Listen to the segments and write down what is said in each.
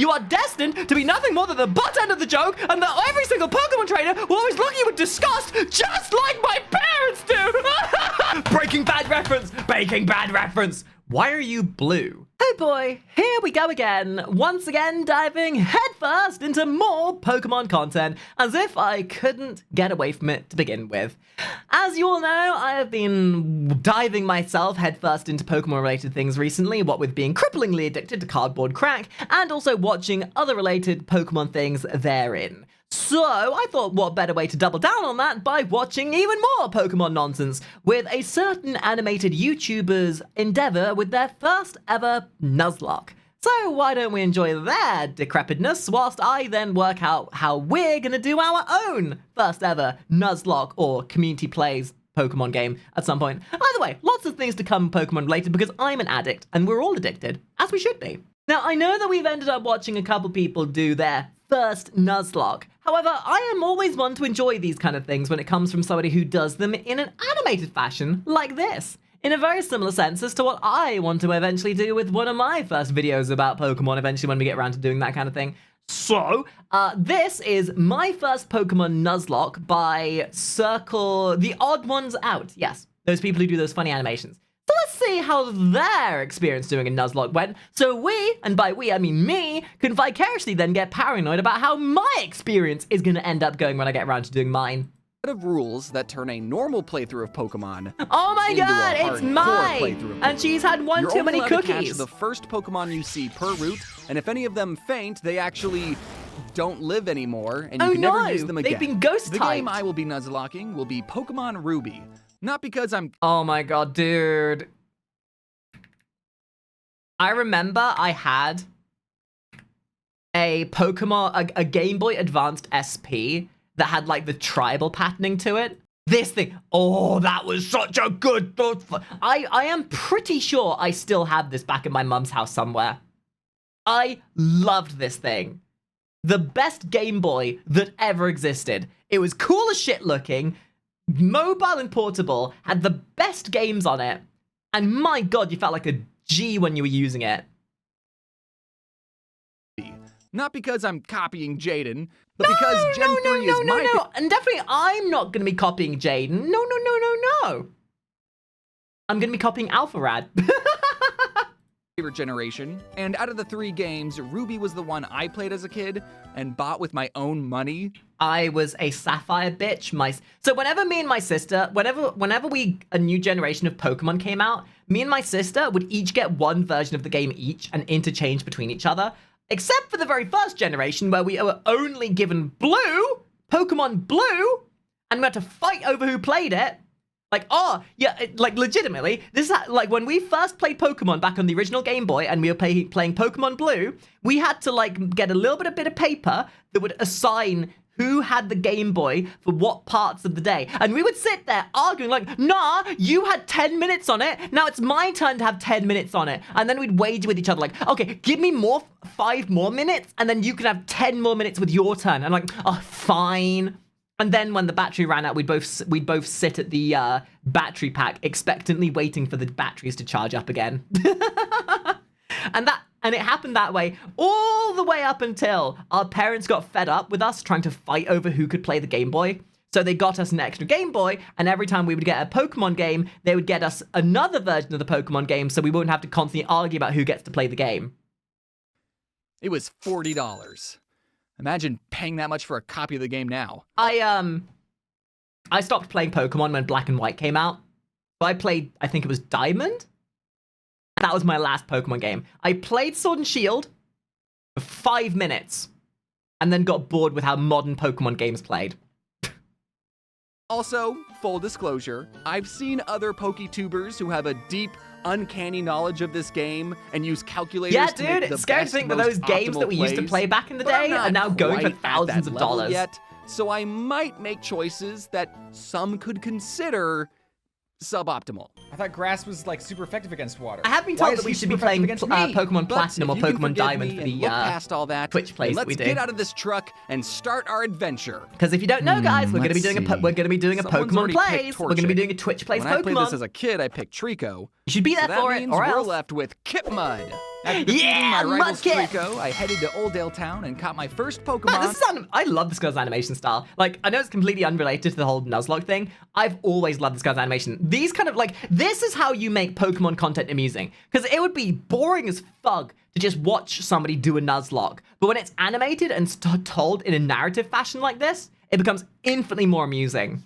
you are destined to be nothing more than the butt end of the joke, and that every single Pokemon trainer will always look at you with disgust, just like my parents do. Breaking Bad reference. Breaking Bad reference. Why are you blue? Oh boy, here we go again. Once again, diving headfirst into more Pokemon content, as if I couldn't get away from it to begin with. As you all know, I have been diving myself headfirst into Pokemon-related things recently, what with being cripplingly addicted to cardboard crack, and also watching other related Pokemon things therein. So, I thought what better way to double down on that by watching even more Pokemon nonsense with a certain animated YouTuber's endeavor with their first ever Nuzlocke. So why don't we enjoy their decrepitness whilst I then work out how we're gonna do our own first ever Nuzlocke or community plays Pokemon game at some point. Either way, lots of things to come Pokemon related because I'm an addict and we're all addicted, as we should be. Now, I know that we've ended up watching a couple people do their first Nuzlocke. However, I am always one to enjoy these kind of things when it comes from somebody who does them in an animated fashion like this. In a very similar sense as to what I want to eventually do with one of my first videos about Pokemon eventually when we get around to doing that kind of thing. So, this is my first Pokemon Nuzlocke by TheOdd1sOut. Yes, those people who do those funny animations. So let's see how their experience doing a Nuzlocke went, so we, and by we I mean me, can vicariously then get paranoid about how my experience is going to end up going when I get around to doing mine. Of rules that turn a normal playthrough of Pokemon oh my god, it's mine! And she's had one too many cookies. You're only allowed to catch the first Pokemon you see per route, and if any of them faint, they actually don't live anymore, and you can never use them again. They've been ghost typed. The game I will be Nuzlocking will be Pokemon Ruby. Not because I'm... Oh my god, dude. I remember I had a Pokemon, a Game Boy Advanced SP that had like the tribal patterning to it. This thing, oh, that was such a good thought. I am pretty sure I still have this back at my mum's house somewhere. I loved this thing. The best Game Boy that ever existed. It was cool as shit looking, mobile and portable, had the best games on it, and my god, you felt like a G when you were using it. Not because I'm copying Jaden, but because Gen 3 is my... No, and definitely I'm not going to be copying Jaden. No. I'm going to be copying Alpharad. favorite generation, and out of the 3 games, Ruby was the one I played as a kid and bought with my own money. I was a Sapphire bitch. So whenever me and my sister, whenever a new generation of Pokemon came out, me and my sister would each get one version of the game each and interchange between each other. Except for the very first generation where we were only given blue, Pokemon Blue, and we had to fight over who played it. Like, oh, yeah, like, legitimately, this is like, when we first played Pokemon back on the original Game Boy and we were playing Pokemon Blue, we had to, like, get a little bit of paper that would assign who had the Game Boy for what parts of the day. And we would sit there arguing like, nah, you had 10 minutes on it. Now it's my turn to have 10 minutes on it. And then we'd wager with each other like, okay, give me 5 more minutes, and then you can have 10 more minutes with your turn. And like, oh, fine. And then when the battery ran out, we'd both sit at the battery pack, expectantly waiting for the batteries to charge up again. And it happened that way all the way up until our parents got fed up with us trying to fight over who could play the Game Boy. So they got us an extra Game Boy, and every time we would get a Pokemon game, they would get us another version of the Pokemon game so we wouldn't have to constantly argue about who gets to play the game. It was $40. Imagine paying that much for a copy of the game now. I stopped playing Pokemon when Black and White came out. So I played, I think it was Diamond? That was my last Pokemon game. I played Sword and Shield for 5 minutes and then got bored with how modern Pokemon games played. Also, full disclosure, I've seen other PokeTubers who have a deep, uncanny knowledge of this game and use calculators to make the it's scary to think that those games that we used to play back in the day are now going for thousands of dollars. So I might make choices that some could consider suboptimal. I thought grass was like super effective against water. I have been told that we should be playing Pokemon Platinum or Pokemon Diamond for the past all that, Twitch plays that we do. Let's get out of this truck and start our adventure. Because if you don't know, guys, we're going to be doing a Pokemon plays. We're going to be doing a Twitch plays Pokemon. When I played this as a kid, I picked Trico. You should be there for it, or else we're left with Kipmud. After defeating my rival Mudkip! Strico, I headed to Oldale Town and caught my first Man, Pokemon. I love this guy's animation style. Like, I know it's completely unrelated to the whole Nuzlocke thing. I've always loved this guy's animation. These kind of, like, this is how you make Pokemon content amusing. Because it would be boring as fuck to just watch somebody do a Nuzlocke. But when it's animated and told in a narrative fashion like this, it becomes infinitely more amusing.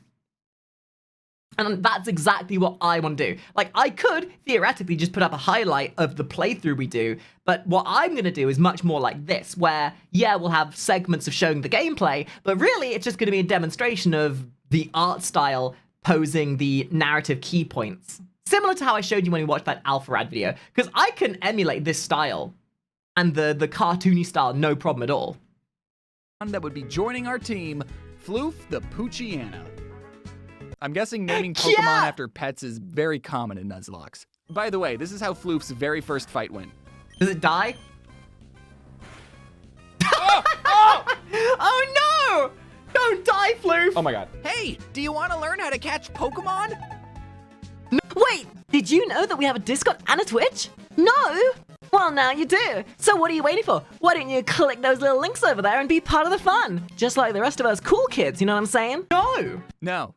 And that's exactly what I want to do. Like, I could theoretically just put up a highlight of the playthrough we do, but what I'm going to do is much more like this, where, yeah, we'll have segments of showing the gameplay, but really it's just going to be a demonstration of the art style posing the narrative key points. Similar to how I showed you when we watched that Alpha Rad video, because I can emulate this style and the cartoony style no problem at all. That would be joining our team, Floof the Poochiana. I'm guessing naming Pokemon after pets is very common in Nuzlocks. By the way, this is how Floof's very first fight went. Does it die? Oh no! Don't die, Floof! Oh my god. Hey, do you want to learn how to catch Pokemon? No, wait! Did you know that we have a Discord and a Twitch? No? Well, now you do. So what are you waiting for? Why don't you click those little links over there and be part of the fun? Just like the rest of us cool kids, you know what I'm saying? No! No.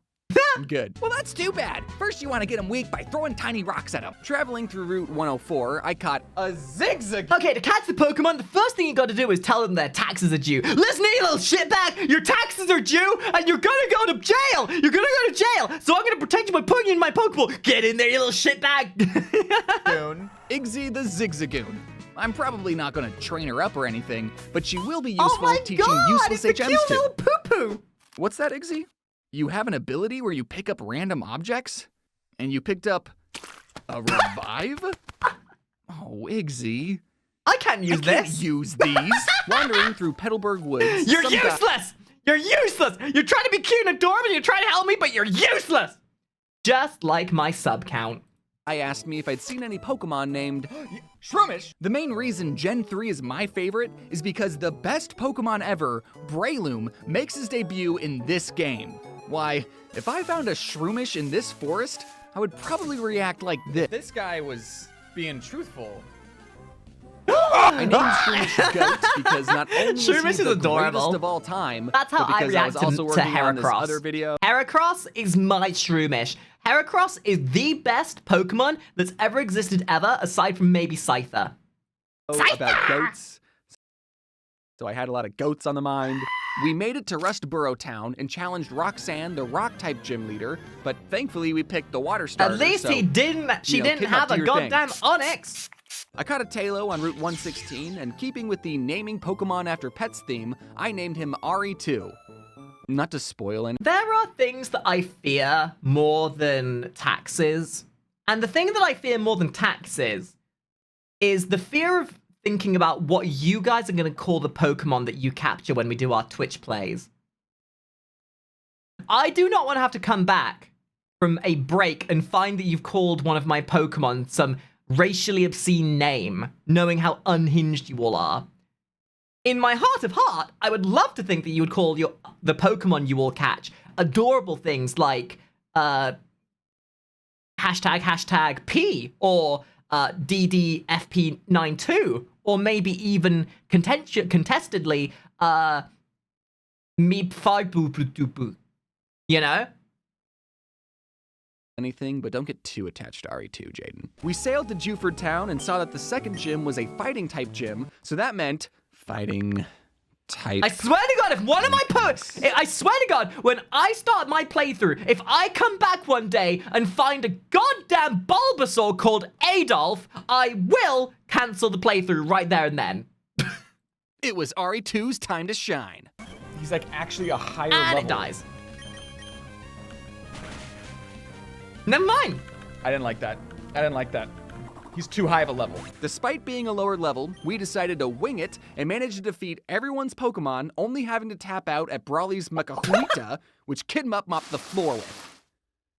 I'm good. Well, that's too bad. First, you want to get them weak by throwing tiny rocks at them. Traveling through Route 104, I caught A zigzag. Okay, to catch the Pokemon, the first thing you gotta do is tell them their taxes are due. Listen here, you little shitbag! Your taxes are due, and you're gonna go to jail! You're gonna go to jail! So I'm gonna protect you by putting you in my Pokeball! Get in there, you little shitbag! Igzy the Zigzagoon. I'm probably not going to train her up or anything, but she will be Oh useful my teaching god! useless It's a HMs cute to. little poo-poo! What's that, Igzy? You have an ability where you pick up random objects? And you picked up a revive? Oh, Igzy. I can't use I can't this! use these. Wandering through Petalburg Woods. You're some guy- useless! You're useless! You're trying to be cute and adorable, you're trying to help me, but you're useless! Just like my sub count. I asked me if I'd seen any Pokemon named Shroomish. The main reason Gen 3 is my favorite is because the best Pokemon ever, Breloom, makes his debut in this game. Why, if I found a Shroomish in this forest, I would probably react like this. This guy was being truthful. I named Shroomish Goat because not only is Shroomish he is the adorable. greatest of all time, That's how but I because react was also to working on this Heracross. other video. Heracross is my Shroomish. Heracross is the best Pokemon that's ever existed ever, aside from maybe Scyther. About goats. So I had a lot of goats on the mind. We made it to Rustboro Town and challenged Roxanne, the rock-type gym leader, but thankfully we picked the water starter. At least so, she didn't kid have up to a your goddamn thing. Onyx. I caught a Tailo on Route 116, and keeping with the naming Pokemon after pets theme, I named him Ari2. Not to spoil any. There are things that I fear more than taxes. And the thing that I fear more than taxes is the fear of thinking about what you guys are going to call the Pokemon that you capture when we do our Twitch plays. I do not want to have to come back from a break and find that you've called one of my Pokemon some racially obscene name, knowing how unhinged you all are. In my heart of heart, I would love to think that you would call the Pokemon you all catch adorable things like hashtag P or DDFP92, or maybe even contestedly Meep 5 boo boo doo boo. You know? Anything, but don't get too attached to RE2, Jaden. We sailed to Juford Town and saw that the second gym was a fighting type gym, so that meant fighting type. I swear to God, if one of my I swear to God, when I start my playthrough, if I come back one day and find a goddamn Bulbasaur called Adolf, I will cancel the playthrough right there and then. It was RE2's time to shine. He's like actually a higher And level. it dies. Never mind. I didn't like that. I didn't like that. He's too high of a level. Despite being a lower level, we decided to wing it and managed to defeat everyone's Pokemon, only having to tap out at Brawly's Makahuita, which Kidmup mopped the floor with.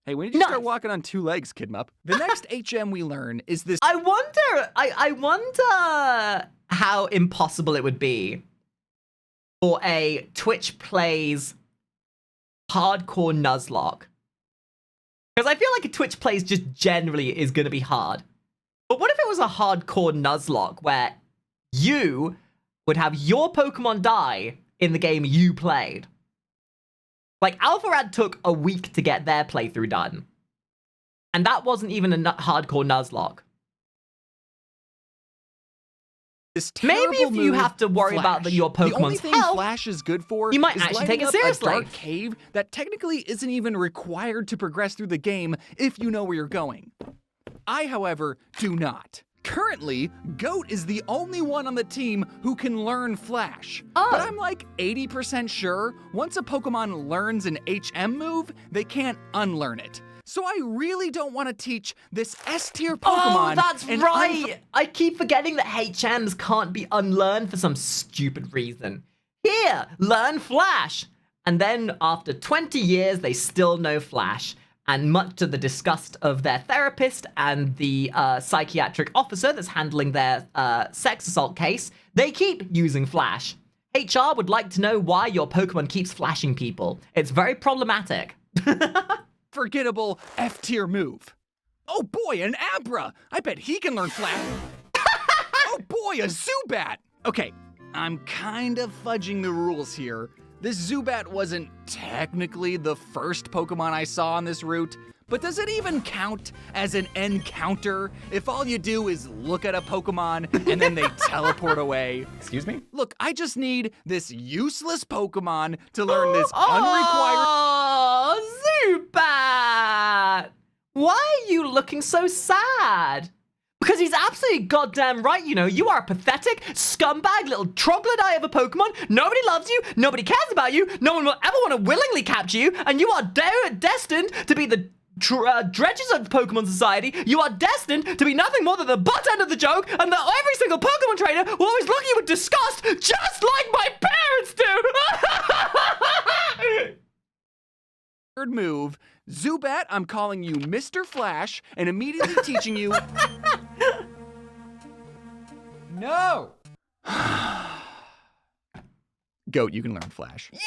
Hey, when did you start Nice. walking on two legs, Kidmup? The next HM we learn is this. I wonder how impossible it would be for a Twitch plays hardcore Nuzlocke. Because I feel like a Twitch plays just generally is going to be hard. But what if it was a hardcore Nuzlocke where you would have your Pokemon die in the game you played. Like, Alpharad took a week to get their playthrough done. And that wasn't even a hardcore Nuzlocke. Maybe if you have to worry about your Pokemon's the only thing health, Flash is good for you might is actually take lighting it up seriously. a dark cave that technically isn't even required to progress through the game if you know where you're going. I, however, do not. Currently, Goat is the only one on the team who can learn Flash. Oh. But I'm like 80% sure once a Pokemon learns an HM move, they can't unlearn it. So I really don't want to teach this S-tier Pokemon. Oh, that's and right! I keep forgetting that HMs can't be unlearned for some stupid reason. Here, learn Flash! And then after 20 years, they still know Flash. And much to the disgust of their therapist and the psychiatric officer that's handling their sex assault case, they keep using Flash. HR would like to know why your Pokemon keeps flashing people. It's very problematic. Forgettable F-tier move. Oh boy, an Abra! I bet he can learn Flash. Oh boy, a Zubat! Okay, I'm kind of fudging the rules here. This Zubat wasn't technically the first Pokemon I saw on this route, but does it even count as an encounter if all you do is look at a Pokemon and then they teleport away? Excuse me? Look, I just need this useless Pokemon to learn this unrequired... Oh, Zubat! Why are you looking so sad? Because he's absolutely goddamn right, you know. You are a pathetic, scumbag, little troglodyte of a Pokemon. Nobody loves you. Nobody cares about you. No one will ever want to willingly capture you. And you are destined to be the dredges of Pokemon society. You are destined to be nothing more than the butt end of the joke, and that every single Pokemon trainer will always look at you with disgust, just like my parents do. Third move, Zubat, I'm calling you Mr. Flash and immediately teaching you... No! Goat, you can learn Flash. Yay!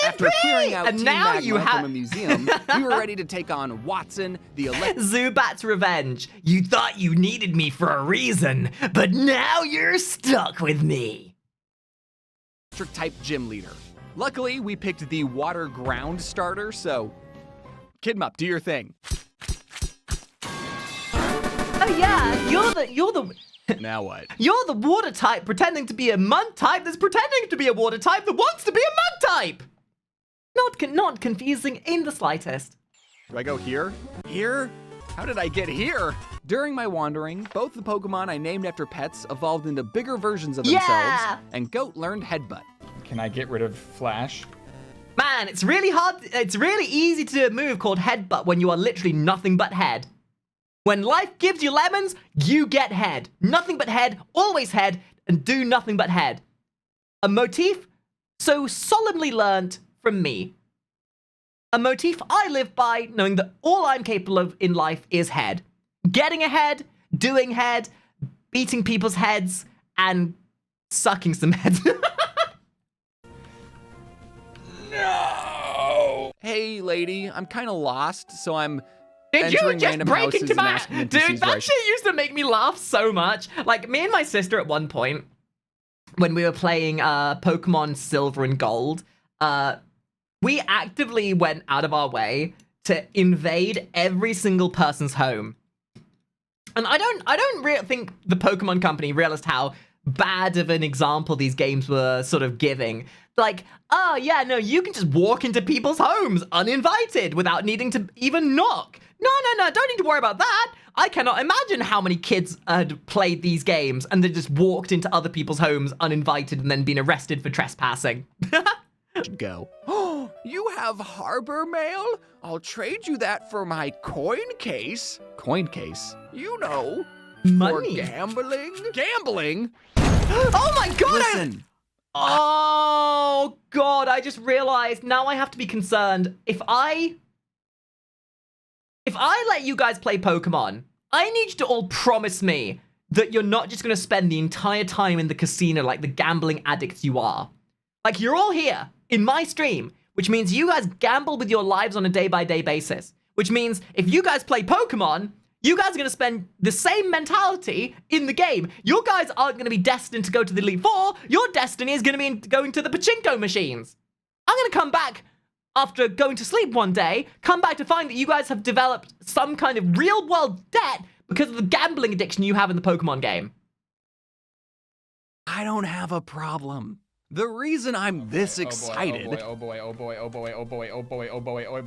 After clearing out And Team now Magma you have from a museum, we were ready to take on Watson, the Zubat's revenge. You thought you needed me for a reason, but now you're stuck with me. electric-type gym leader. Luckily, we picked the water ground starter, so... Kid 'em up, do your thing. Oh yeah, you're the Now what? You're the water type pretending to be a mud type that's pretending to be a water type that wants to be a mud type! Not confusing in the slightest. Do I go here? Here? How did I get here? During my wandering, both the Pokemon I named after pets evolved into bigger versions of themselves, Yeah! and Goat learned Headbutt. Can I get rid of Flash? Man, it's really hard, it's really easy to do a move called Headbutt when you are literally nothing but head. When life gives you lemons, you get head. Nothing but head, always head, and do nothing but head. A motif so solemnly learnt from me. A motif I live by, knowing that all I'm capable of in life is head. Getting ahead, doing head, beating people's heads, and sucking some heads. No! Hey, lady, I'm kind of lost, so I'm Did you entering just random break houses into and my... asking NPCs Dude, where I that shit used to make me laugh so much. Like, me and my sister at one point, when we were playing Pokemon Silver and Gold, we actively went out of our way to invade every single person's home. And I don't really think the Pokemon Company realized how bad of an example these games were sort of giving. Like, oh yeah, no, you can just walk into people's homes uninvited without needing to even knock. No, don't need to worry about that. I cannot imagine how many kids had played these games and then just walked into other people's homes uninvited and then been arrested for trespassing. go. Oh, you have harbor mail? I'll trade you that for my coin case. Coin case? You know. Money. For gambling? Gambling? Oh my god! Listen. Oh god, I just realized now I have to be concerned. If I let you guys play Pokemon, I need you to all promise me that you're not just going to spend the entire time in the casino like the gambling addicts you are. Like, you're all here in my stream, which means you guys gamble with your lives on a day-by-day basis. Which means if you guys play Pokemon, You guys are going to spend the same mentality in the game. Your guys aren't going to be destined to go to the Elite Four. Your destiny is going to be going to the pachinko machines. I'm going to come back after going to sleep one day, come back to find that you guys have developed some kind of real-world debt because of the gambling addiction you have in the Pokemon game. I don't have a problem. The reason I'm this excited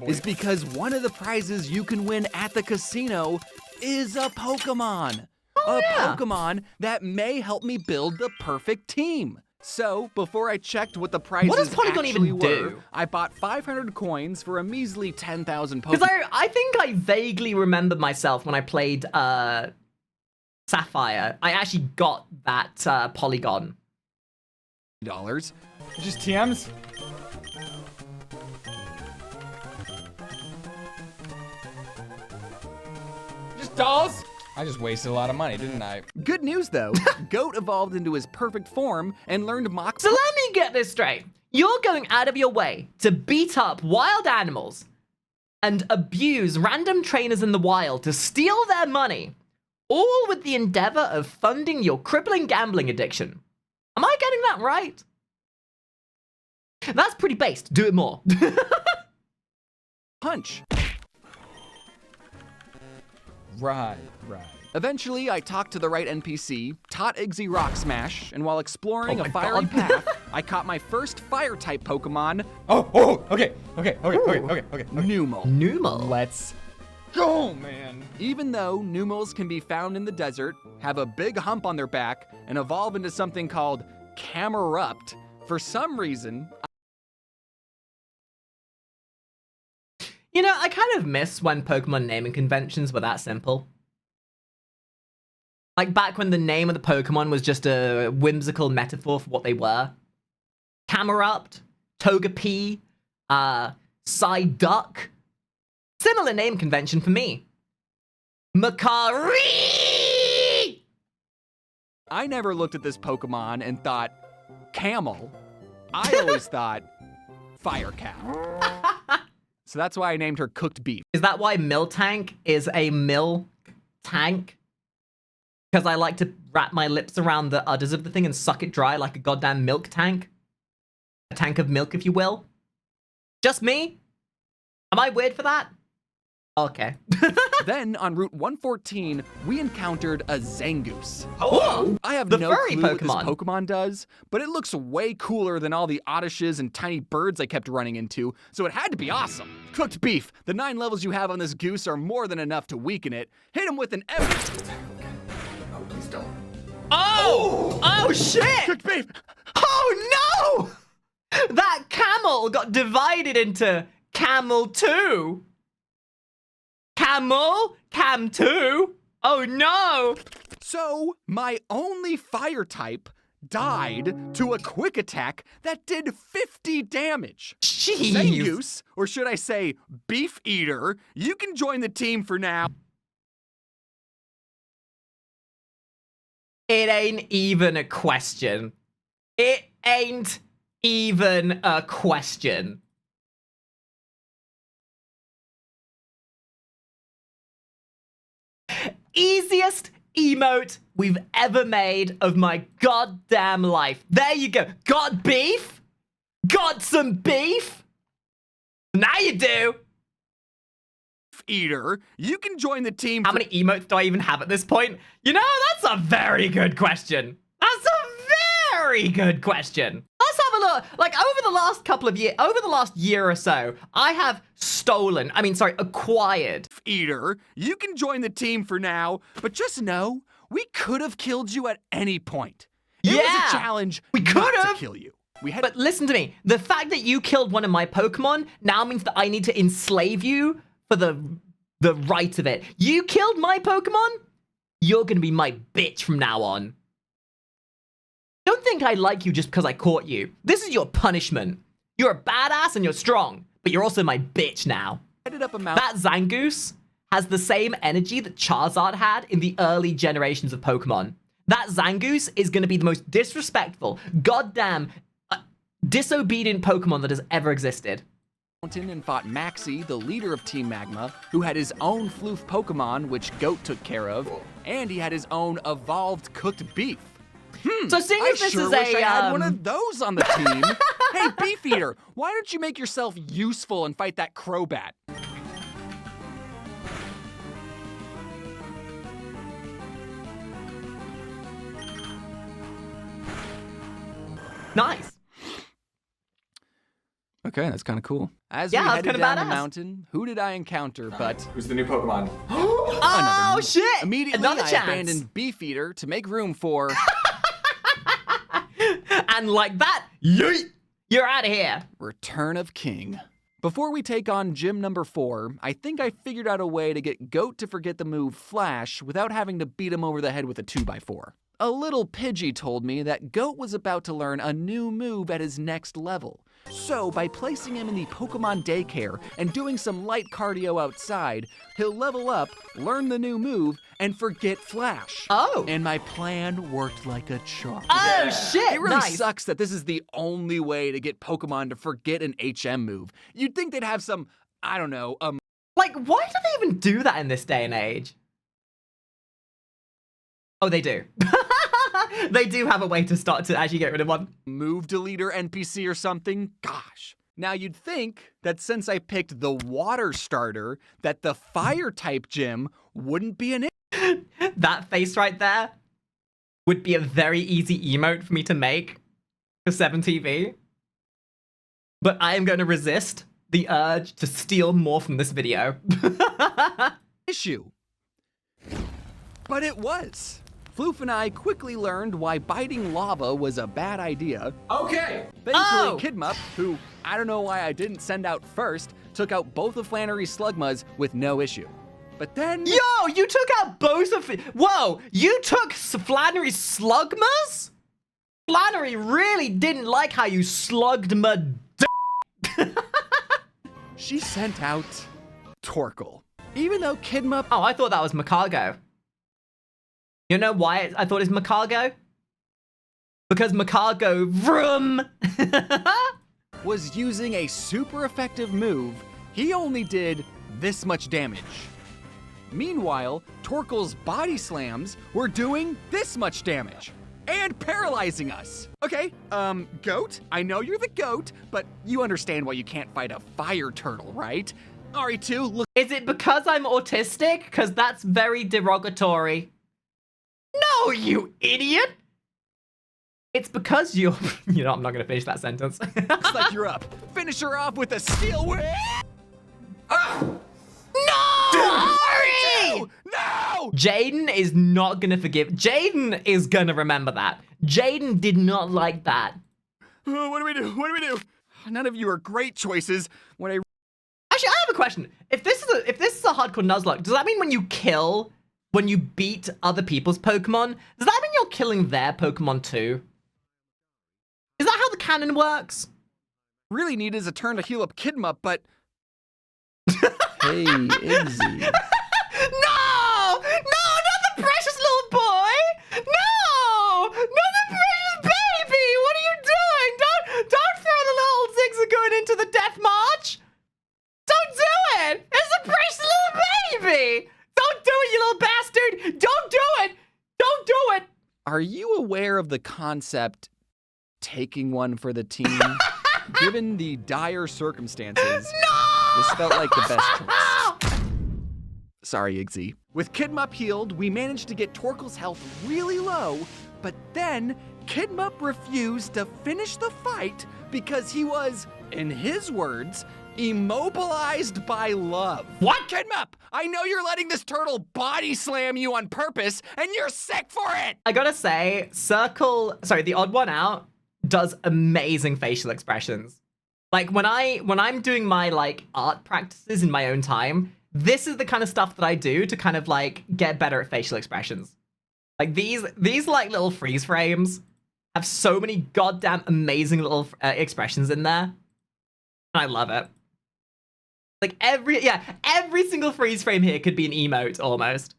is because one of the prizes you can win at the casino is a Pokemon. Pokemon that may help me build the perfect team. So, before I checked what the prizes What does Polygon actually even were, do? I bought 500 coins for a measly 10,000 Pokemon. Because I think I vaguely remember myself when I played Sapphire. I actually got that Polygon. $. Just TMs? Just dolls? I just wasted a lot of money, didn't I? Good news though, Goat evolved into his perfect form and learned Mach. So let me get this straight. You're going out of your way to beat up wild animals and abuse random trainers in the wild to steal their money, all with the endeavor of funding your crippling gambling addiction. Am I getting that right? That's pretty based. Do it more. Punch. Right. Eventually, I talked to the right NPC, taught Iggy Rock Smash, and while exploring Oh a my fiery God. path, I caught my first fire-type Pokemon, Okay. Numel. Numal. Let's go, man. Even though Numels can be found in the desert, have a big hump on their back, and evolve into something called Camerupt, for some reason, You know, I kind of miss when Pokemon naming conventions were that simple. Like back when the name of the Pokemon was just a whimsical metaphor for what they were. Camerupt, Togepi, Psyduck. Similar name convention for me. Makari! I never looked at this Pokemon and thought, camel. I always thought, fire cow. So that's why I named her Cooked Beef. Is that why Miltank is a milk tank? Because I like to wrap my lips around the udders of the thing and suck it dry like a goddamn milk tank? A tank of milk, if you will? Just me? Am I weird for that? Okay. Then, on Route 114, we encountered a Zangoose. Oh, I have the no furry clue what this Pokemon. Pokemon does, but it looks way cooler than all the Oddishes and tiny birds I kept running into, so it had to be awesome. Cooked Beef, the 9 levels you have on this goose are more than enough to weaken it. Hit him with an Oh, shit! Cooked Beef! Oh, no! That camel got divided into Camel 2. Camel? Cam 2? Oh, no! So, my only fire type died to a quick attack that did 50 damage. Jeez. Zangoose, or should I say Beef Eater, you can join the team for now. It ain't even a question. It ain't even a question. Easiest emote we've ever made of my goddamn life. There you go. Got beef? Got some beef? Now you do. Eater, you can join the team. How many emotes do I even have at this point? You know, that's a very good question. That's a very good question. Let's have a look. Like, over the last year or so, I have acquired. Eater, you can join the team for now, but just know we could have killed you at any point. It was Yeah, a challenge. we not could to have. kill you. We had. But listen to me. The fact that you killed one of my Pokemon now means that I need to enslave you for the right of it. You killed my Pokemon? You're gonna be my bitch from now on. Don't think I like you just because I caught you. This is your punishment. You're a badass and you're strong, but you're also my bitch now. Added up amount. That Zangoose has the same energy that Charizard had in the early generations of Pokemon. That Zangoose is going to be the most disrespectful, goddamn, disobedient Pokemon that has ever existed. mountain and fought Maxi, the leader of Team Magma, who had his own floof Pokemon, which Goat took care of, and he had his own evolved cooked beef. So seeing as this sure is wish a I had one of those on the team. Hey, Beefeater, why don't you make yourself useful and fight that Crobat? nice. Okay, that's kind of cool. As Yeah, we that's headed kinda down the badass. mountain, who did I encounter but Who's the new Pokemon? Oh shit! immediately Another I chance. abandoned Beefeater to make room for And like that, yeet, you're out of here. Return of King. Before we take on gym number 4, I think I figured out a way to get Goat to forget the move Flash without having to beat him over the head with a 2x4. A little Pidgey told me that Goat was about to learn a new move at his next level. So, by placing him in the Pokemon daycare and doing some light cardio outside, he'll level up, learn the new move, and forget Flash. Oh. And my plan worked like a charm. Oh shit! It really nice. sucks that this is the only way to get Pokemon to forget an HM move. You'd think they'd have some, I don't know, Like, why do they even do that in this day and age? Oh, they do. They do have a way to start to actually get rid of one. move deleter NPC or something. Gosh. Now you'd think that since I picked the water starter, that the fire type gym wouldn't be an That face right there would be a very easy emote for me to make for 7TV. But I am going to resist the urge to steal more from this video. issue. But it was. Floof and I quickly learned why biting lava was a bad idea. Okay. Thankfully, Oh! Kidmup, who I don't know why I didn't send out first, took out both of Flannery's Slugmas with no issue. But then... Yo, you took out both of... Whoa, you took Flannery's Slugmas? Flannery really didn't like how you slugged my she sent out Torkoal. Even though Kidmup Oh, I thought that was Macargo. You know why I thought it was Macargo? Because Macargo, vroom! was using a super effective move, he only did this much damage. Meanwhile, Torkoal's body slams were doing this much damage and paralyzing us. Okay, Goat, I know you're the goat, but you understand why you can't fight a fire turtle, right? RE2, look. Is it because I'm autistic? Because that's very derogatory. No, you idiot! It's because you're... You know, I'm not going to finish that sentence. Looks like you're up. Finish her off with a steel whip. No! Hurry! No! Jaden is not going to forgive... Jaden is going to remember that. Jaden did not like that. What do we do? What do we do? None of you are great choices. When I Actually, I have a question. If this is a hardcore Nuzlocke, does that mean when you beat other people's Pokemon, does that mean you're killing their Pokemon too? Is that how the canon works? really need is a turn to heal up Kidmup, but... Hey, Igzy. No! No, not the precious little boy! No! Not the precious baby! What are you doing? Don't throw the little Zigzagoon into the death march! Don't do it! It's a precious little baby! Don't do it, you little bastard! Don't do it! Don't do it! Are you aware of the concept taking one for the team? Given the dire circumstances, this felt like the best choice. Sorry, Igzy. With Kidmup healed, we managed to get Torkoal's health really low, but then Kidmup refused to finish the fight because he was, in his words, immobilized by love. What, Kidmup? I know you're letting this turtle body slam you on purpose, and you're sick for it! I gotta say, TheOdd1sOut does amazing facial expressions. Like when I'm doing my like art practices in my own time, this is the kind of stuff that I do to kind of like get better at facial expressions. Like these like little freeze frames have so many goddamn amazing little expressions in there. And I love it. Like every single freeze frame here could be an emote almost.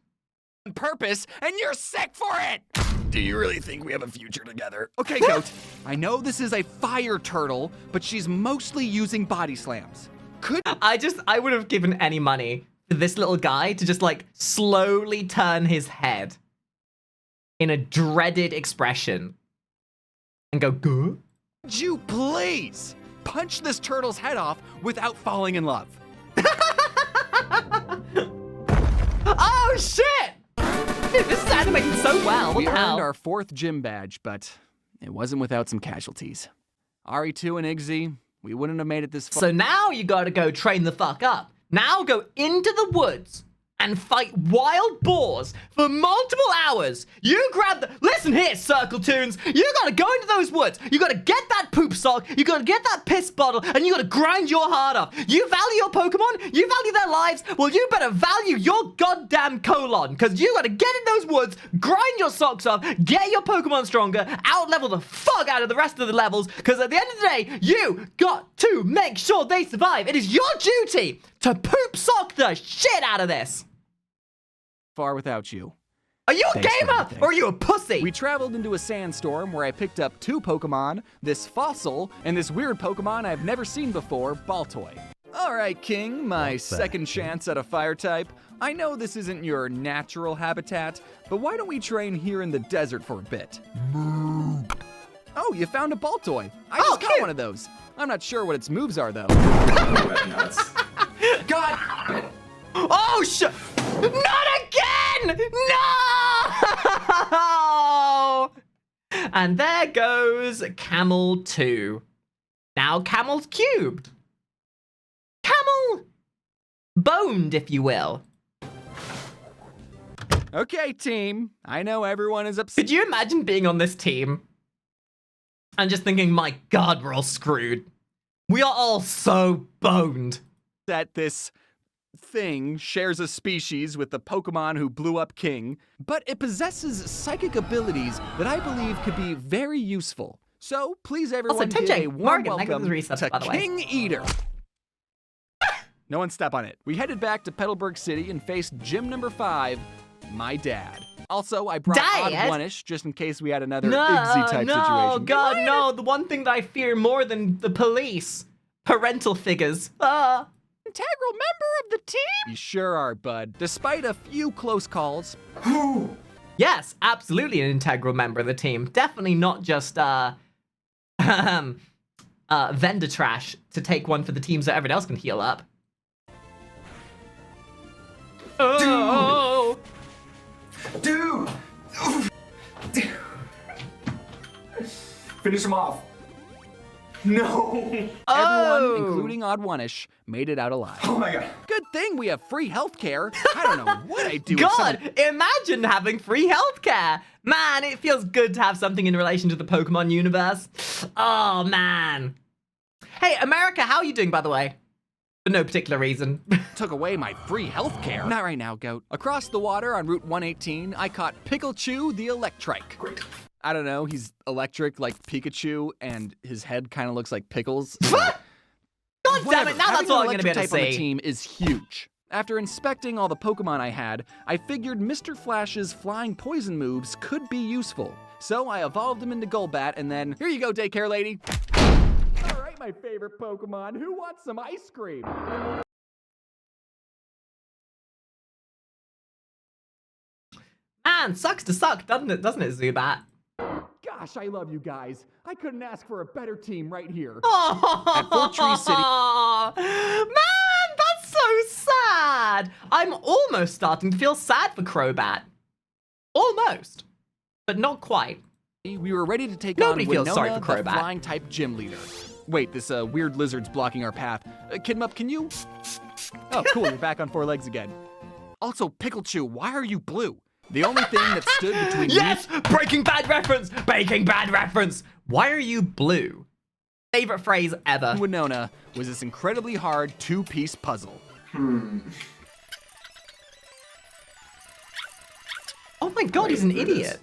On purpose, and you're sick for it! Do you really think we have a future together? Okay, Goat, I know this is a fire turtle, but she's mostly using body slams. I would have given any money for this little guy to just like slowly turn his head in a dreaded expression and go, "Good." Would you please punch this turtle's head off without falling in love? Oh shit! Dude, this is animated so well. What We the earned hell? our 4th gym badge, but it wasn't without some casualties. Ari2 and Iggsy, we wouldn't have made it this far. So now you gotta go train the fuck up. Now go into the woods and fight wild boars for multiple hours. You grab the... Listen here, Circle Tunes. You gotta go into those woods. You gotta get that poop sock. You gotta get that piss bottle. And you gotta grind your heart off. You value your Pokemon? You value their lives? Well, you better value your goddamn colon. Because you gotta get in those woods, grind your socks off, get your Pokemon stronger, out-level the fuck out of the rest of the levels. Because at the end of the day, you got to make sure they survive. It is your duty to poop sock the shit out of this. Far without you. Are you a Thanks for gamer everything. or are you a pussy? We traveled into a sandstorm where I picked up 2 Pokemon, this fossil, and this weird Pokemon I've never seen before, Baltoy. All right, King, my second chance at a fire type. I know this isn't your natural habitat, but why don't we train here in the desert for a bit? Oh, you found a Baltoy. I just got cute. one of those. I'm not sure what its moves are, though. God! Oh, shit! Not again! No! And there goes Camel 2. Now Camel's cubed. Camel boned, if you will. Okay, team. I know everyone is upset. Could you imagine being on this team and just thinking, my God, we're all screwed. We are all so boned. That this thing shares a species with the Pokemon who blew up King, but it possesses psychic abilities that I believe could be very useful. So please everyone Also, give TJ, a warm Morgan, thank you for welcome the resubs, to by the way. King Eater. No one step on it. We headed back to Petalburg City and faced gym number 5, my dad. Also, I brought Dad? Odd1ish just in case we had another Iggsy type no, situation. God, no. The one thing that I fear more than the police. Parental figures. Integral member of the team? You sure are, bud. Despite a few close calls, Yes, absolutely an integral member of the team. Definitely not just vendor trash to take one for the team so everyone else can heal up. Oh! Dude! Finish him off. No! everyone, including Odd1ish, made it out alive. Oh my god. Good thing we have free healthcare. I don't know what I'd do if someone... God, imagine having free healthcare. Man, it feels good to have something in relation to the Pokemon universe. Oh, man. Hey, America, how are you doing, by the way? For no particular reason. took away my free healthcare. Not right now, Goat. Across the water on Route 118, I caught Pikachu the Electrike. Great. I don't know, he's electric like Pikachu, and his head kind of looks like pickles. God damn it, now that's all I'm gonna be able to type on the see. team is huge. After inspecting all the Pokemon I had, I figured Mr. Flash's flying poison moves could be useful. So I evolved him into Golbat, and then, here you go, daycare lady. All right, my favorite Pokemon, who wants some ice cream? Man, sucks to suck, doesn't it, Zubat? Gosh, I love you guys. I couldn't ask for a better team right here. At Fort Tree City. Man, that's so sad. I'm almost starting to feel sad for Crobat. Almost. But not quite. We were ready to take Nobody on feels Winona, sorry for the Crobat. flying-type gym leader. Wait, this weird lizard's blocking our path. Kidmup, can you... Oh, cool, you're back on 4 legs again. Also, Pikachu, why are you blue? The only thing that stood between Yes! Breaking Bad reference! Breaking Bad reference! Why are you blue? Favorite phrase ever. and Winona was this incredibly hard 2-piece puzzle. Oh my god, he's an It is. idiot.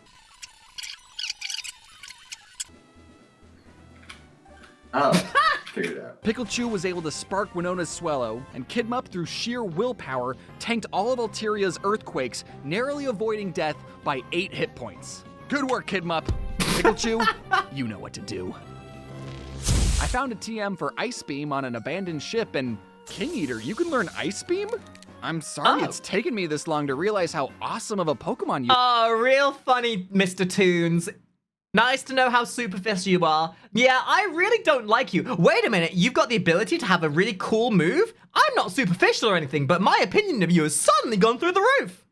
Oh, figured it out. Pikachu was able to spark Winona's Swellow, and Kidmup, through sheer willpower, tanked all of Alteria's Earthquakes, narrowly avoiding death by 8 hit points. Good work, Kidmup. Pikachu, you know what to do. I found a TM for Ice Beam on an abandoned ship, and King Eater, you can learn Ice Beam? I'm sorry it's taken me this long to realize how awesome of a Pokemon you Oh, real funny, Mr. Toons. Nice to know how superficial you are. Yeah, I really don't like you. Wait a minute, you've got the ability to have a really cool move? I'm not superficial or anything, but my opinion of you has suddenly gone through the roof.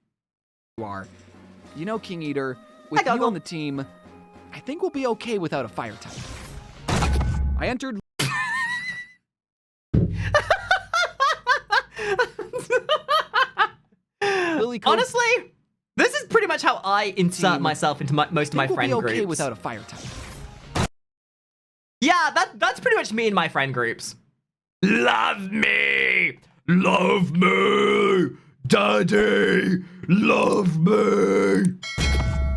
are. You know, King Eater, with you on the team, I think we'll be okay without a fire type. I entered... Lily Cove. Honestly, this is pretty much how I insert myself into most of my friend we'll be okay groups. without a fire type. Yeah, that's pretty much me and my friend groups. Love me! Love me! Daddy! Love me!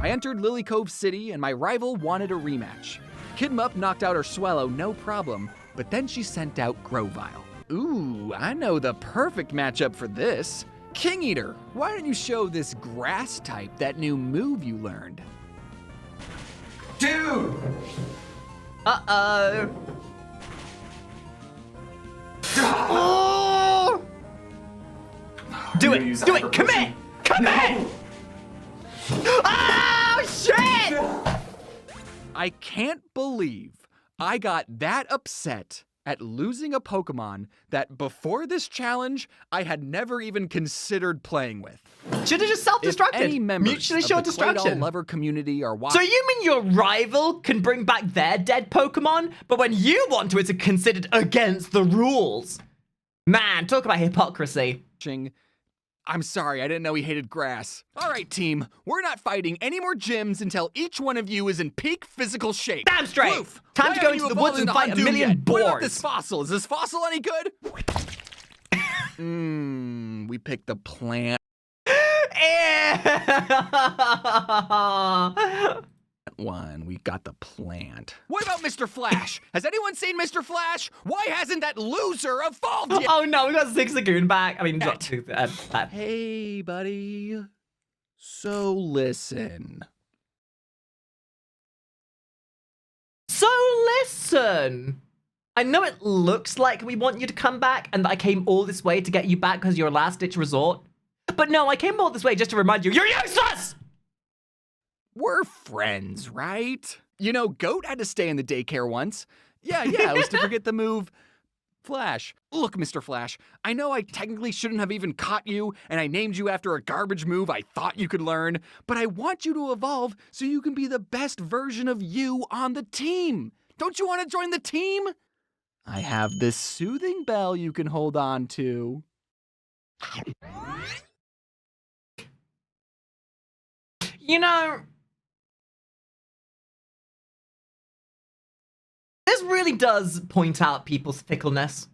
I entered Lily Cove City and my rival wanted a rematch. Kidmup knocked out her Swallow, no problem, but then she sent out Grovyle. Ooh, I know the perfect matchup for this. King Eater, why don't you show this grass type that new move you learned? Dude! Uh-oh. Oh! Do it! Do it! Commit! Commit! Oh, shit! I can't believe I got that upset at losing a Pokemon that before this challenge, I had never even considered playing with. Should have just If self-destructed. any members Mutually of assured the destruction. Claydol lover community are watching... So you mean your rival can bring back their dead Pokemon, but when you want to, it's considered against the rules? Man, talk about hypocrisy. I'm sorry, I didn't know he hated grass. All right, team, we're not fighting any more gyms until each one of you is in peak physical shape. Damn straight. Floof, Time why to go haven't into you the woods evolved and fight a into Houndoom million yet? What about boars. this fossil? Is this fossil any good? We picked the plant one. We got the plant. What about Mr. Flash? Has anyone seen Mr. Flash? Why hasn't that loser evolved yet? Oh no, we got Zig Zagoon back. I mean, not two. Hey, buddy. So listen. So listen. I know it looks like we want you to come back and that I came all this way to get you back because you're a last-ditch resort. But no, I came all this way just to remind you, you're useless! We're friends, right? You know, Goat had to stay in the daycare once. Yeah, it was to forget the move Flash. Look, Mr. Flash, I know I technically shouldn't have even caught you, and I named you after a garbage move I thought you could learn, but I want you to evolve so you can be the best version of you on the team. Don't you want to join the team? I have this soothing bell you can hold on to. You know, this really does point out people's fickleness.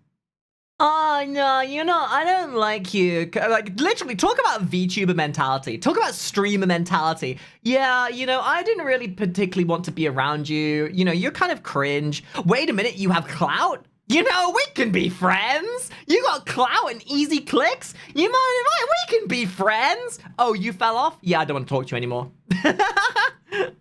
Oh, no, you know, I don't like you. Like, literally, talk about VTuber mentality. Talk about streamer mentality. Yeah, you know, I didn't really particularly want to be around you. You know, you're kind of cringe. Wait a minute, you have clout? You know, we can be friends. You got clout and easy clicks. You mind if we can be friends? Oh, you fell off? Yeah, I don't want to talk to you anymore.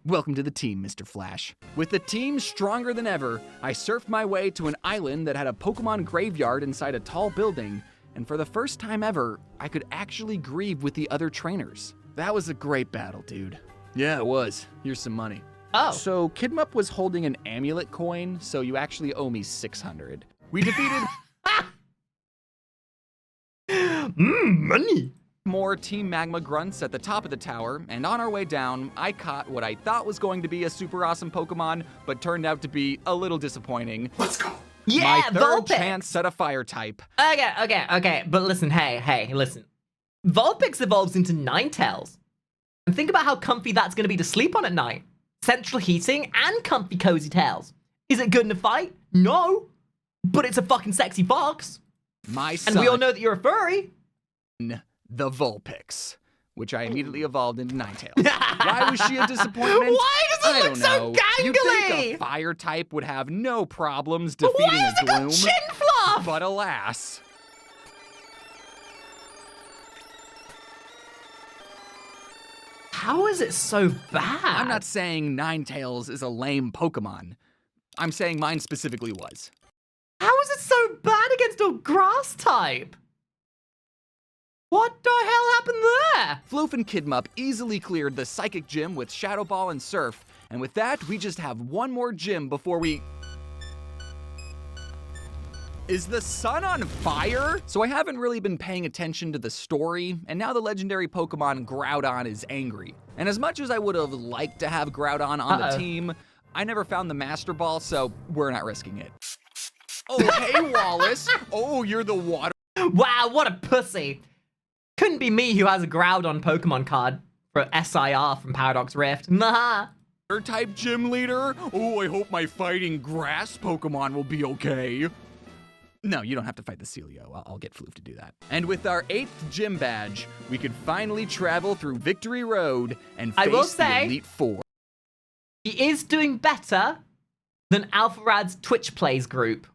Welcome to the team, Mr. Flash. With the team stronger than ever, I surfed my way to an island that had a Pokemon graveyard inside a tall building, and for the first time ever, I could actually grieve with the other trainers. That was a great battle, dude. Yeah, it was. Here's some money. Oh. So Kidmup was holding an amulet coin, so you actually owe me 600. We defeated money. more Team Magma grunts at the top of the tower, and on our way down, I caught what I thought was going to be a super awesome Pokemon, but turned out to be a little disappointing. Let's go. Yeah, My third Vulpix. chance at a fire type. Okay. But listen, hey, listen. Vulpix evolves into Ninetales. And think about how comfy that's going to be to sleep on at night. Central heating and comfy cozy tails. Is it good in a fight? No. But it's a fucking sexy fox. My son, And we all know that you're a furry. the Vulpix, which I immediately evolved into Ninetales. Why was she a disappointment? Why does it I look don't so know. gangly? You'd think a fire type would have no problems defeating Why has a it got Gloom, chin fluff? but alas. How is it so bad? I'm not saying Ninetales is a lame Pokemon. I'm saying mine specifically was. How is it so bad against a single grass type. What the hell happened there? Floof and Kidmup easily cleared the Psychic Gym with Shadow Ball and Surf, and with that, we just have one more gym before we... Is the sun on fire? So I haven't really been paying attention to the story, and now the legendary Pokemon Groudon is angry. And as much as I would have liked to have Groudon on the team, I never found the Master Ball, so we're not risking it. Oh, hey, Wallace. Oh, you're the water. Wow, what a pussy. Couldn't be me who has a Groudon Pokemon card for SIR from Paradox Rift. Nah. Type gym leader? Oh, I hope my fighting grass Pokemon will be okay. No, you don't have to fight the Celio. I'll get Floof to do that. And with our 8th gym badge, we could finally travel through Victory Road and face the Elite Four. He is doing better than Alpharad's Twitch Plays group,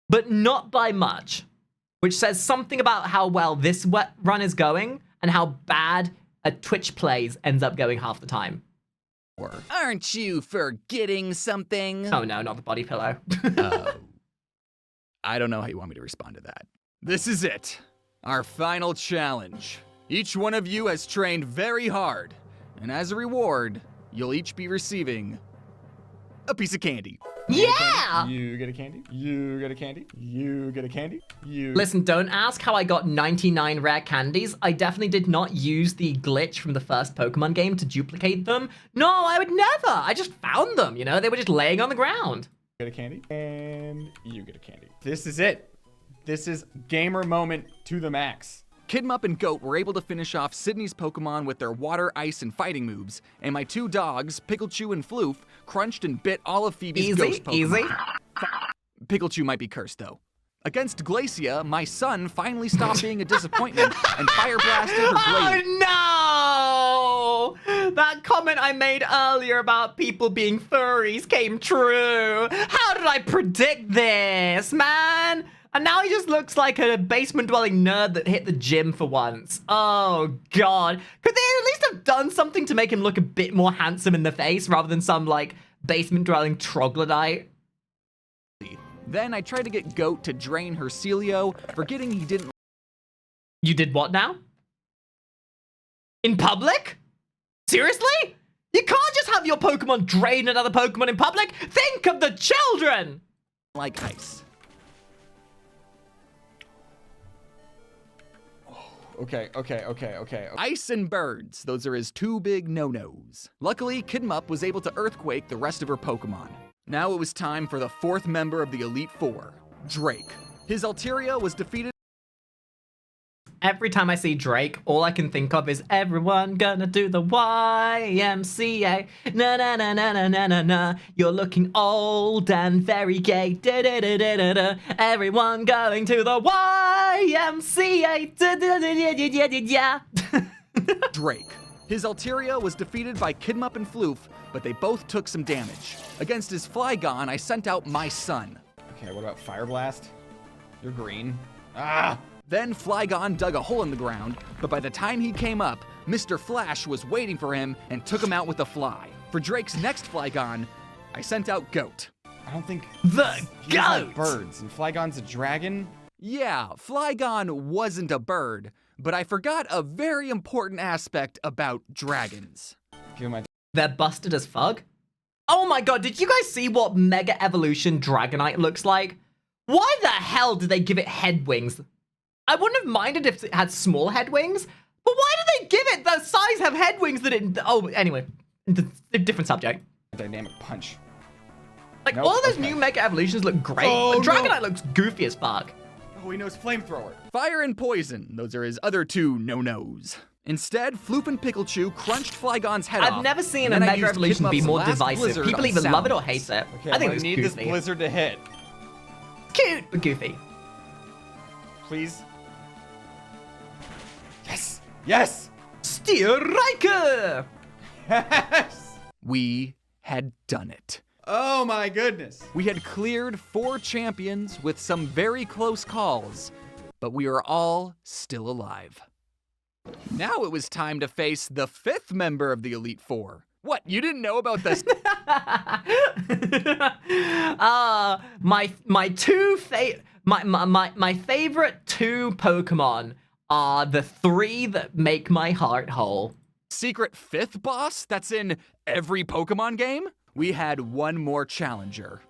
but not by much, which says something about how well this run is going and how bad a Twitch Plays ends up going half the time. Aren't you forgetting something? Oh no, not the body pillow. I don't know how you want me to respond to that. This is it. Our final challenge. Each one of you has trained very hard, and as a reward, you'll each be receiving a piece of candy. Yeah! You get a candy. You get a candy. You get a candy. You. Listen, don't ask how I got 99 rare candies. I definitely did not use the glitch from the first Pokemon game to duplicate them. No, I would never. I just found them, you know? They were just laying on the ground. Get a candy. And you get a candy. This is it. This is gamer moment to the max. Kidmup and Goat were able to finish off Sydney's Pokemon with their water, ice, and fighting moves, and my 2 dogs, Pikachu and Floof, crunched and bit all of Phoebe's ghost Pokemon. Easy. Pikachu might be cursed, though. Against Glacia, my son finally stopped being a disappointment and fire blasted her blade. Oh no! That comment I made earlier about people being furries came true. How did I predict this, man? And now he just looks like a basement-dwelling nerd that hit the gym for once. Oh, God. Could they at least have done something to make him look a bit more handsome in the face rather than some, like, basement-dwelling troglodyte? Then I tried to get Goat to drain her Celio, forgetting he didn't... You did what now? In public? Seriously? You can't just have your Pokemon drain another Pokemon in public! Think of the children! ...like ice. Okay. Ice and birds, those are his 2 big no-nos. Luckily, Kidmup was able to Earthquake the rest of her Pokemon. Now it was time for the 4th member of the Elite Four, Drake. His Altaria was defeated. Every time I see Drake, all I can think of is everyone gonna do the YMCA. Na na na na na na na na. You're looking old and very gay. Da da da da da da. Everyone going to the YMCA. Da da da da da da da. Drake. His Altaria was defeated by Kidmup and Floof, but they both took some damage. Against his Flygon, I sent out my son. Okay, what about Fire Blast? You're green. Ah! Then Flygon dug a hole in the ground, but by the time he came up, Mr. Flash was waiting for him and took him out with a fly. For Drake's next Flygon, I sent out Goat. I don't think... The He's like goat! birds, and Flygon's a dragon? Yeah, Flygon wasn't a bird, but I forgot a very important aspect about dragons. Give me my... They're busted as fuck? Oh my god, did you guys see what Mega Evolution Dragonite looks like? Why the hell did they give it head wings? I wouldn't have minded if it had small head wings, but why did they give it the size of head wings that it... Oh, anyway, different subject. Dynamic punch. Like, Nope, all of those okay. new Mega Evolutions look great, Oh, but Dragonite no. looks goofy as fuck. Oh, he knows Flamethrower. Fire and Poison, those are his other 2 no-nos. Instead, Floof and Pikachu crunched Flygon's head off. I've never seen and a then I Mega used Evolution be Kidmup's more last divisive. blizzard People on either love it or Sounds. hate it. Okay, I think I it was need goofy. this blizzard to hit. Cute, but goofy. Please. Yes! Yes! Styrike! Yes! We had done it. Oh my goodness. We had cleared 4 champions with some very close calls, but we are all still alive. Now it was time to face the 5th member of the Elite Four. What, you didn't know about this? My My favorite 2 Pokemon are the 3 that make my heart whole. Secret 5th boss that's in every Pokemon game? We had one more challenger.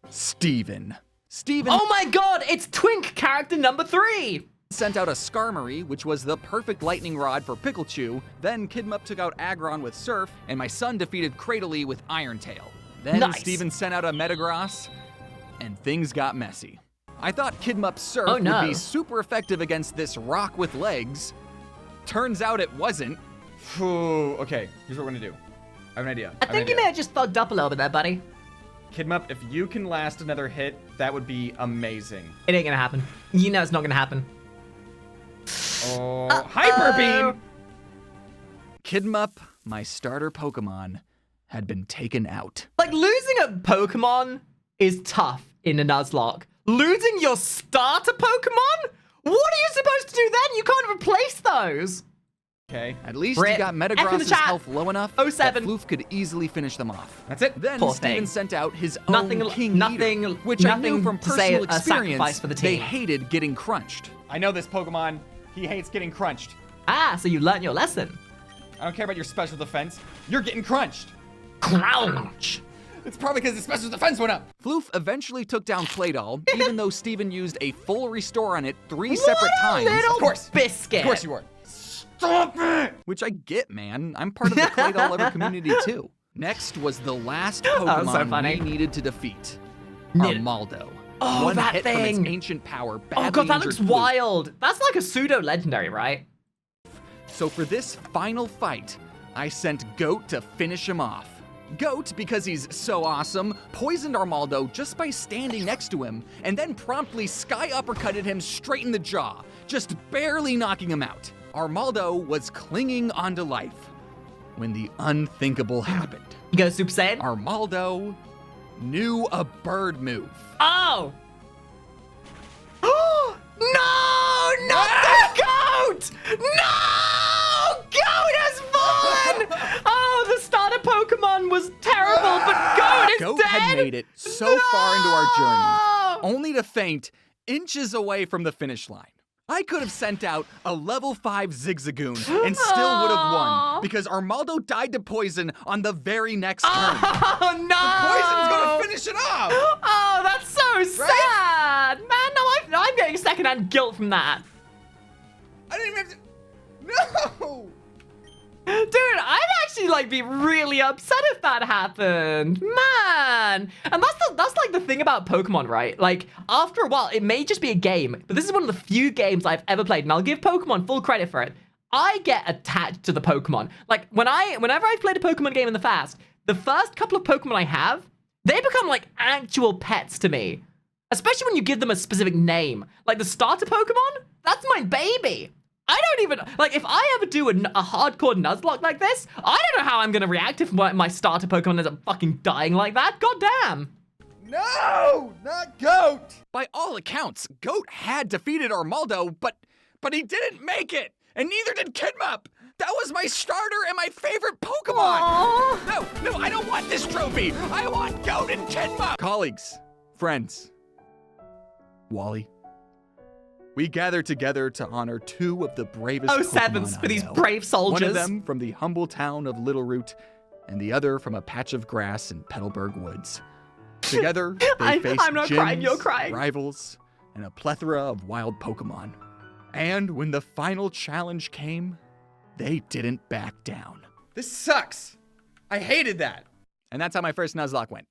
Steven. Steven Oh my god, it's Twink character number 3! sent out a Skarmory, which was the perfect lightning rod for Pikachu. Then Kidmup took out Aggron with Surf, and my son defeated Cradily with Iron Tail. Then Nice. Steven sent out a Metagross, and things got messy. I thought Kidmup's Surf Oh, no. would be super effective against this rock with legs. Turns out it wasn't. Phew. Okay, here's what we're gonna do. I have an idea. I think you may have just fucked up a little bit there, buddy. Kidmup, if you can last another hit, that would be amazing. It ain't gonna happen. You know it's not gonna happen. Oh, Hyper Beam! Kidmup, my starter Pokemon, had been taken out. Like, losing a Pokemon is tough in a Nuzlocke. Losing your starter Pokemon? What are you supposed to do then? You can't replace those. Okay, At least Rip. he got F in the Metagross's chat. health low enough 07. that Floof could easily finish them off. that's it. Then Poor Steven thing. sent out his Nothing- own King nothing- Eater, which I knew nothing from to say personal a sacrifice experience for the they team. hated getting crunched. I know this Pokemon. He hates getting crunched. Ah, so you learned your lesson. I don't care about your special defense. You're getting crunched. Crunch. It's probably because the special defense went up. Floof eventually took down Claydol, even though Steven used a full restore on it 3 separate times. Little Of course. biscuit. Of course you were. Stop it! Which I get, man. I'm part of the Claydol lover community too. Next was the last Pokemon was so funny. we needed to defeat. Nid- Armaldo. Oh, One that hit from its thing. ancient power badly Oh god, that injured looks Floof. wild. That's like a pseudo-legendary, right? So for this final fight, I sent Goat to finish him off. Goat, because he's so awesome, poisoned Armaldo just by standing next to him, and then promptly sky uppercutted him straight in the jaw, just barely knocking him out. Armaldo was clinging onto life when the unthinkable happened. You go Super Saiyan? Armaldo knew a bird move. Oh! No! Not the goat! No! Goat has fallen! Oh, the starter Pokemon was terrible, but Goat is Goat dead! had made it so far into our journey, No! only to faint inches away from the finish line. I could have sent out a level 5 Zigzagoon and still would have won because Armaldo died to poison on the very next turn. Oh, no! Poison's gonna finish it off! Oh, that's so sad! Man, no, I'm getting secondhand guilt from that. I didn't even have to... No! Dude, I'd actually like be really upset if that happened, man. And that's like the thing about Pokemon, right? Like after a while, it may just be a game, but this is one of the few games I've ever played, and I'll give Pokemon full credit for it. I get attached to the Pokemon. Like whenever I've played a Pokemon game in the past, the first couple of Pokemon I have, they become like actual pets to me. Especially when you give them a specific name. Like the starter Pokemon, that's my baby. I don't even, like, if I ever do a hardcore Nuzlocke like this, I don't know how I'm gonna react if my starter Pokemon ends up fucking dying like that. God damn. No! Not Goat! By all accounts, Goat had defeated Armaldo, but he didn't make it, and neither did Kidmup. That was my starter and my favorite Pokemon. Aww. No, I don't want this trophy. I want Goat and Kidmup. Colleagues, friends, Wally. We gather together to honor 2 of the bravest Oh, Pokemon sevens I for these know. brave soldiers. One of them from the humble town of Little Root, and the other from a patch of grass in Petalburg Woods. Together, they faced I'm not crying, gyms, you're crying. rivals, and a plethora of wild Pokemon. And when the final challenge came, they didn't back down. This sucks. I hated that. And that's how my first Nuzlocke went.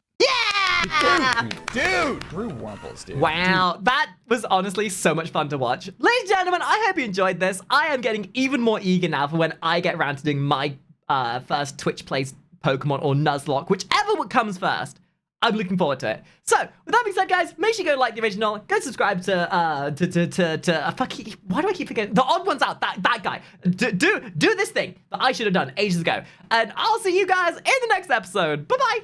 Dude! Drew Wumples, dude. Wow, that was honestly so much fun to watch. Ladies and gentlemen, I hope you enjoyed this. I am getting even more eager now for when I get around to doing my first Twitch Plays Pokemon or Nuzlocke, whichever comes first. I'm looking forward to it. So, with that being said, guys, make sure you go like the original, go subscribe to why do I keep forgetting? The Odd1sOut, that guy. Do this thing that I should have done ages ago. And I'll see you guys in the next episode. Bye-bye.